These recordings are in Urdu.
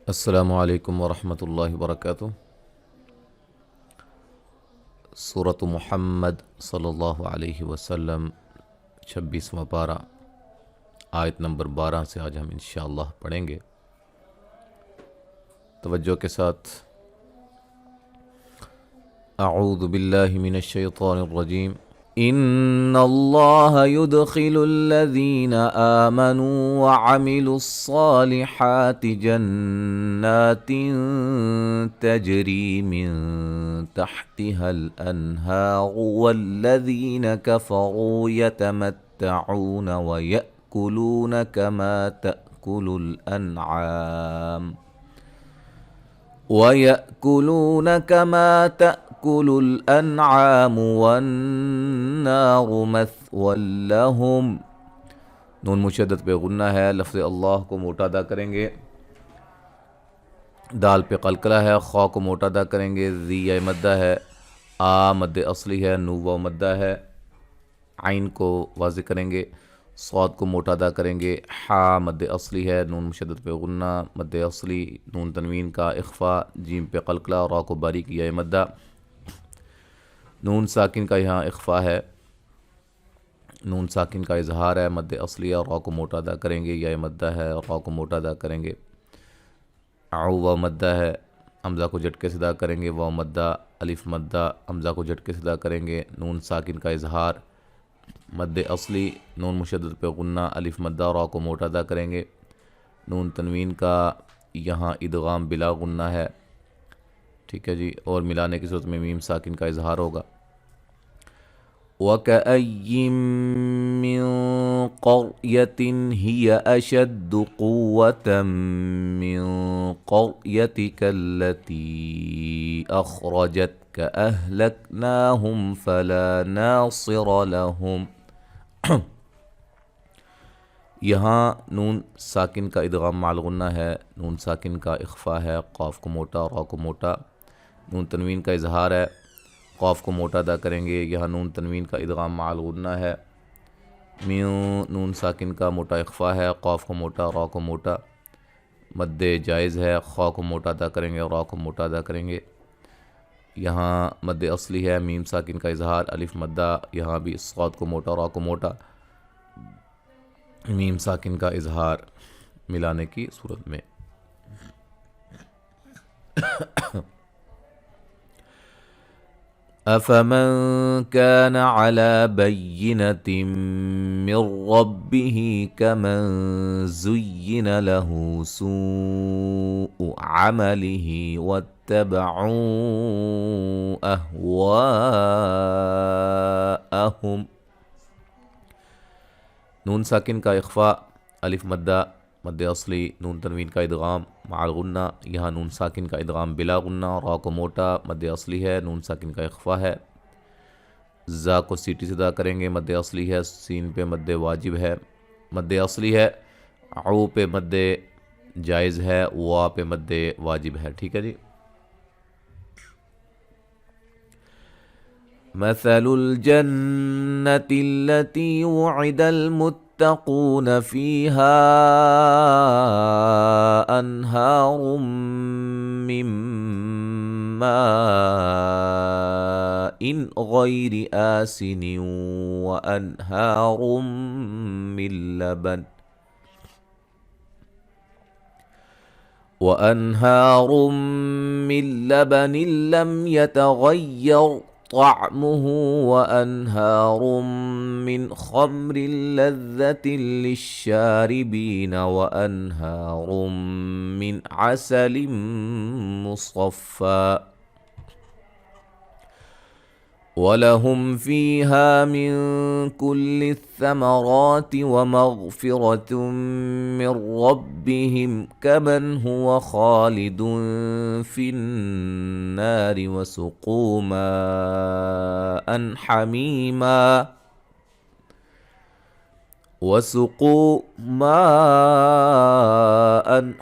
السلام علیکم ورحمۃ اللہ وبرکاتہ۔ سورۃ محمد صلی اللہ علیہ وسلم 26واں پارہ، آیت نمبر 12 سے آج ہم انشاءاللہ پڑھیں گے۔ توجہ کے ساتھ اعوذ باللہ من الشیطان الرجیم۔ ان اللہ يدخل الذین آمنوا وعملوا الصالحات جنات تجری من تحتها الانہار والذین كفروا يتمتعون ويأكلون كما تأكل الانعام والنار مثوى لهم۔ نون مشدد پہ غنہ ہے، لفظ اللہ کو موٹا ادا کریں گے، دال پہ قلقلہ ہے، خا کو موٹا ادا کریں گے، ذی یا مدہ ہے، مد اصلی ہے، نو و مدہ ہے، عین کو واضح کریں گے، صاد کو موٹا ادا کریں گے، حا مد اصلی ہے، نون مشدد پہ غنہ، مد اصلی، نون تنوین کا اخفا، جیم پہ قلقلہ، را کو باریک یا مدہ، نون ساکن کا یہاں اخفا ہے، نون ساکن کا اظہار ہے، مد اصلی ہے، را کو موٹا ادا کریں گے، یا مدہ ہے، را کو موٹا ادا کریں گے، و مدہ ہے، حمزہ کو جھٹکے سے ادا کریں گے، و مدہ، الف مدہ، حمزہ کو جھٹکے سے ادا کریں گے، نون ساکن کا اظہار، مد اصلی، نون مشدد پہ غنہ، الف مدہ، را کو موٹا ادا کریں گے، نون تنوین کا یہاں ادغام بلا غنہ ہے، ٹھیک ہے جی، اور ملانے کی صورت میں میم ساکن کا اظہار ہوگا۔ وَكَأَيٍّ مِّن قَرْيَةٍ هِيَ أَشَدُّ قُوَّةً مِّن قَرْيَتِكَ الَّتِي أَخْرَجَتْكَ أَهْلَكْنَاهُمْ فَلَا نَاصِرَ لَهُمْ۔ یہاں نون ساکن کا ادغام مع الغنہ ہے، نون ساکن کا اخفا ہے، قاف کو موٹا، را کو موٹا، نون تنوین کا اظہار ہے، قاف کو موٹا ادا کریں گے، یہاں نون تنوین کا ادغام مع الغنہ ہے، نون ساکن کا موٹا اخفا ہے، قاف کو موٹا، را کو موٹا، مد جائز ہے، خا کو موٹا ادا کریں گے، را کو موٹا ادا کریں گے، یہاں مد اصلی ہے، میم ساکن کا اظہار، الف مدہ، یہاں بھی صاد کو موٹا، را کو موٹا، میم ساکن کا اظہار ملانے کی صورت میں۔ أَفَمَن كَانَ عَلَى بَيِّنَةٍ مِّن رَّبِّهِ كَمَن زُيِّنَ لَهُ سُوءُ عَمَلِهِ وَاتَّبَعُوا أَهْوَاءَهُمْ۔ نون ساکن کا اخفا، الف مدہ، مد اصلی، نون تنوین کا ادغام مع الغنہ، یہاں نون ساکن کا ادغام بلا غنہ، را کو موٹا، مد اصلی ہے، نون ساکن کا اخفا ہے، زا کو سیٹی سے ادا کریں گے، مد اصلی ہے، سین پہ مد واجب ہے، مد اصلی ہے، عو پہ مد جائز ہے، وا پہ مد واجب ہے، ٹھیک ہے جی۔ مثل الجنة التي وعد المتقون فيها أنهار من ماء غير آسن وأنهار من لبن لم يتغير طعمه وأنهار من خمر لذة للشاربين وأنهار من عسل مصفى وَلَهُمْ فِيهَا مِن كُلِّ الثَّمَرَاتِ وَمَغْفِرَةٌ مِّن رَّبِّهِمْ كَمَنْ هُوَ خَالِدٌ فِي النَّارِ وَسُقُوا مَاءً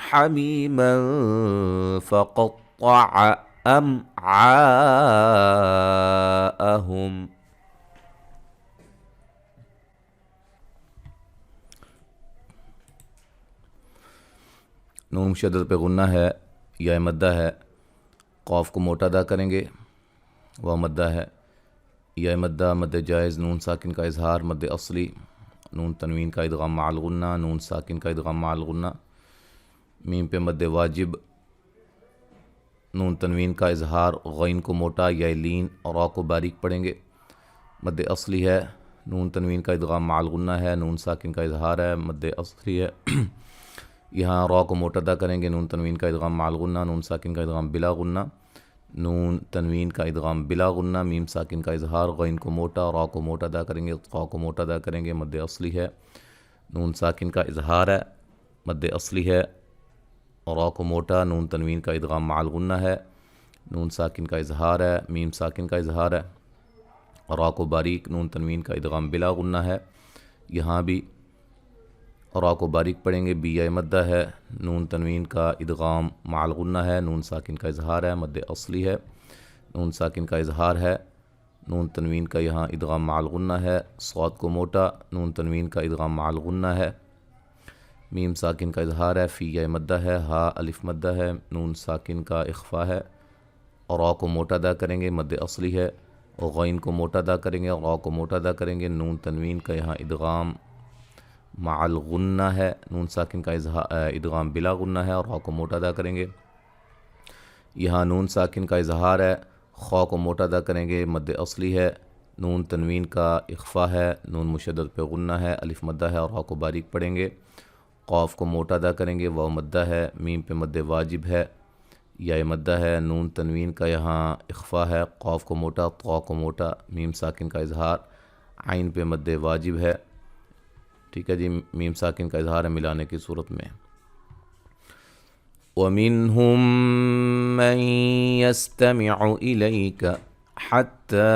حَمِيمًا فَقَطَّعَ أَمْعَاءَهُمْ۔ نون مشدد پہ غنہ ہے، یا مدہ ہے، قاف کو موٹا ادا کریں گے، واو مدہ ہے، یا مدہ مد جائز، نون ساکن کا اظہار، مد اصلی، نون تنوین کا ادغام مع الغنہ، نون ساکن کا ادغام مع الغنہ، میم پہ مد واجب، نون تنوین کا اظہار، غین کو موٹا یا لین اور را کو باریک پڑھیں گے، مد اصلی ہے، نون تنوین کا ادغام مع الغنہ ہے، نون ساکن کا اظہار ہے، مد اصلی ہے، یہاں را کو موٹا ادا کریں گے، نون تنوین کا ادغام مع الغنہ، نون ساکن کا ادغام بلا غنہ، نون تنوین کا ادغام بلا غنہ، میم ساکن کا اظہار، غین کو موٹا، را کو موٹا ادا کریں گے، قا کو موٹا ادا کریں گے، مد اصلی ہے، نون ساکن کا اظہار ہے، مد اصلی ہے، را کو موٹا، نون تنوین کا ادغام مع الغنہ ہے، نون ساکن کا اظہار ہے، میم ساکن کا اظہار ہے، را کو باریک، نون تنوین کا ادغام بلا غنہ ہے، یہاں بھی را کو باریک پڑھیں گے، بی مدہ ہے، نون تنوین کا ادغام مع الغنہ ہے، نون ساکن کا اظہار ہے، مد اصلی ہے، نون ساکن کا اظہار ہے، نون تنوین کا یہاں ادغام مع الغنہ ہے، صاد کو موٹا، نون تنوین کا ادغام مع الغنہ ہے، میم ساکن کا اظہار ہے، فی مدہ ہے، ہا الف مدہ ہے، نون ساکن کا اخفا ہے، اور را کو موٹا ادا کریں گے، مد اصلی ہے، اور غین کو موٹا ادا کریں گے، اور را کو موٹا ادا کریں گے، نون تنوین کا یہاں ادغام مع الغنہ ہے، نون ساکن کا ادغام بلا غنہ ہے، اور را کو موٹا ادا کریں گے، یہاں نون ساکن کا اظہار ہے، خا کو موٹا ادا کریں گے، مد اصلی ہے، نون تنوین کا اخفا ہے، نون مشدد پہ غنہ ہے، الف مدہ ہے، اور را کو باریک پڑھیں گے، قاف کو موٹا ادا کریں گے، واو مدہ ہے، میم پہ مد واجب ہے، یا مدہ ہے، نون تنوین کا یہاں اخفا ہے، قاف کو موٹا، طا کو موٹا، میم ساکن کا اظہار، عین پہ مد واجب ہے، ٹھیک ہے جی، میم ساکن کا اظہار ہے ملانے کی صورت میں۔ وَمِنْهُمْ مَنْ يَسْتَمِعُ إِلَيْكَ حَتَّى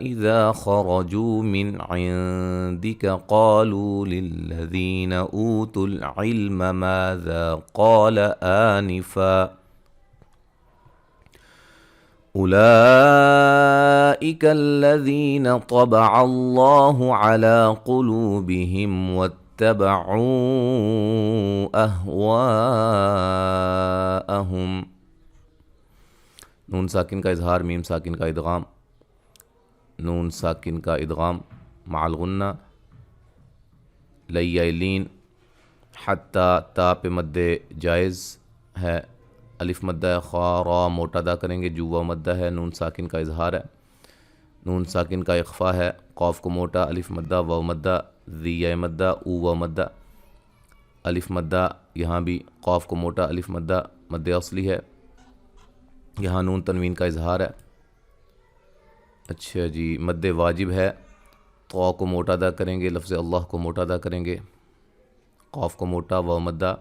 إِذَا خَرَجُوا مِنْ عِنْدِكَ قَالُوا لِلَّذِينَ أُوتُوا الْعِلْمَ مَاذَا قَالَ آنِفًا أُولَئِكَ الَّذِينَ طَبَعَ اللَّهُ عَلَى قُلُوبِهِمْ وَاتَّبَعُوا أَهْوَاءَهُمْ، نون ساکن کا اظہار، میم ساکن کا ادغام، نون ساکن کا ادغام مع الغنہ، لین، حتی تا پہ مد جائز ہے، الف مدہ ہے، خا را موٹا ادا کریں گے، جو واو مدہ ہے، نون ساکن کا اظہار ہے، نون ساکن کا اخفا ہے، قاف کو موٹا، الف مدہ، واو مدہ، ذی مدہ، او واو مدہ، الف مدہ، یہاں بھی قاف کو موٹا، الف مدہ، مد اصلی ہے، یہاں نون تنوین کا اظہار ہے، اچھا جی، مد واجب ہے، طا کو موٹا ادا کریں گے، لفظ اللہ کو موٹا ادا کریں گے، قاف کو موٹا، واو مدہ،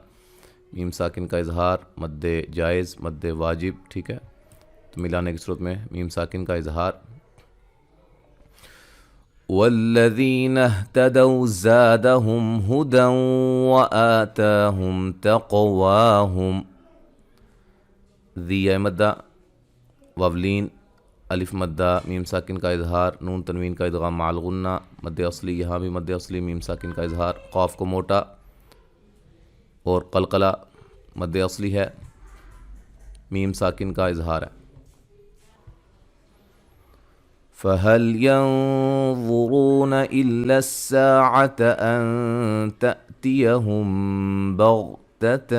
میم ساکن کا اظہار، مد جائز، مد واجب، ٹھیک ہے، تو ملانے کی صورت میں میم ساکن کا اظہار، وَالَّذِينَ اهْتَدَوْا زَادَهُمْ هُدًى وَآتَاهُمْ تَقْوَاهُمْ، ذی مدہ، واولین، الف مدہ، میم ساکن کا اظہار، نون تنوین کا ادغام مع الغنہ، مد اصلی، یہاں بھی مد اصلی، میم ساکن کا اظہار، قاف کو موٹا اور قلقلہ، مد اصلی ہے، میم ساکن کا اظہار ہے۔ فَهَلْ يَنظُرُونَ إِلَّا السَّاعَةَ أَن تَأْتِيَهُم بَغْتَةً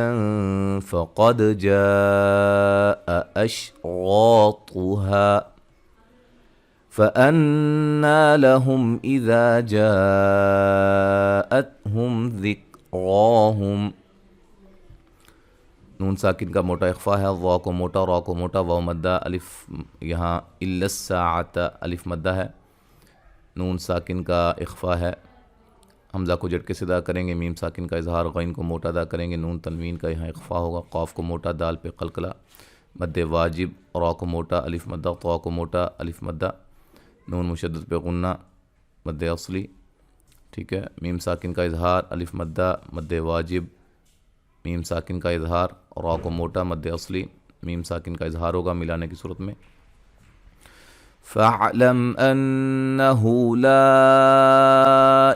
فَقَدْ جَاءَ أَشْرَاطُهَا فَأَنَّىٰ لَهُمْ إِذَا جَاءَتْهُمْ ذِكْرَاهُمْ، نون ساکن کا موٹا اخفا ہے، وا کو موٹا، را کو موٹا، واو مدہ، الف یہاں الا الساعۃ، الف مدہ ہے، نون ساکن کا اخفا ہے، حمزہ کو جھٹکے سے ادا کریں گے، میم ساکن کا اظہار، غین کو موٹا ادا کریں گے، نون تنوین کا یہاں اخفا ہوگا، قاف کو موٹا، دال پہ قلقلہ، مد واجب، را کو موٹا، الف مدہ، طا کو موٹا، الف مدہ، نون مشدد پہ غنہ، مد اصلی، ٹھیک ہے، میم ساکن کا اظہار، الف مدہ، مد واجب، میم ساکن کا اظہار، را کو موٹا، مد اصلی، میم ساکن کا اظہار ہوگا ملانے کی صورت میں۔ فَاعْلَمْ أَنَّهُ لَا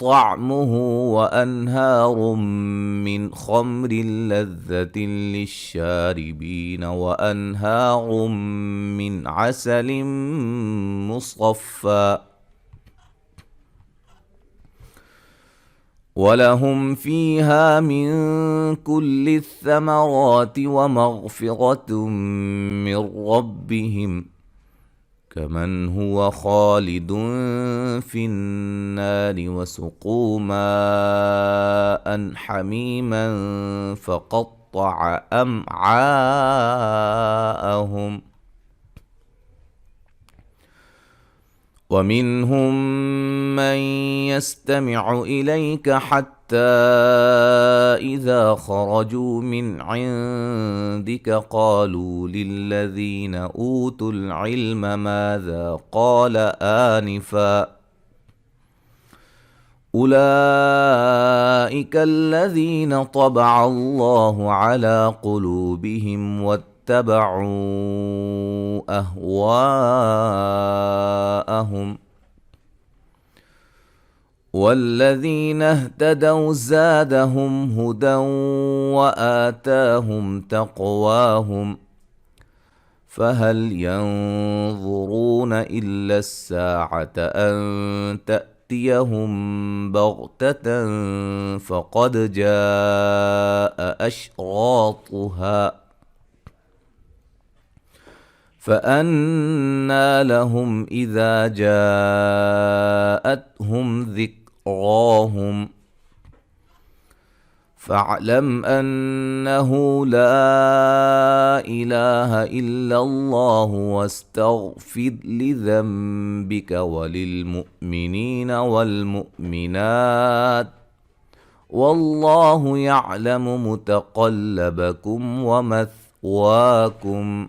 طعمه وأنهار من خمر لذة للشاربين وأنهار من عسل مصفى ولهم فيها من كل الثمرات ومغفرة من ربهم كمن هو خالد في النار وسقوا ماء حميما فقطع أمعاءهم ومنهم من يستمع إليك حتى إذا خرجوا من عندك قالوا للذين أوتوا العلم ماذا قال آنفا أولئك الذين طبع الله على قلوبهم واتبعوا أهواءهم والذين اهتدوا زادهم هدى وآتاهم تقواهم فهل ينظرون إلا الساعة أن تأتيهم بغتة فقد جاء أشراطها فأنى لهم إذا جاءتهم ذكراهم فاعلم أنه لا إله إلا الله واستغفر لذنبك وللمؤمنين والمؤمنات والله يعلم متقلبكم ومثواكم।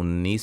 19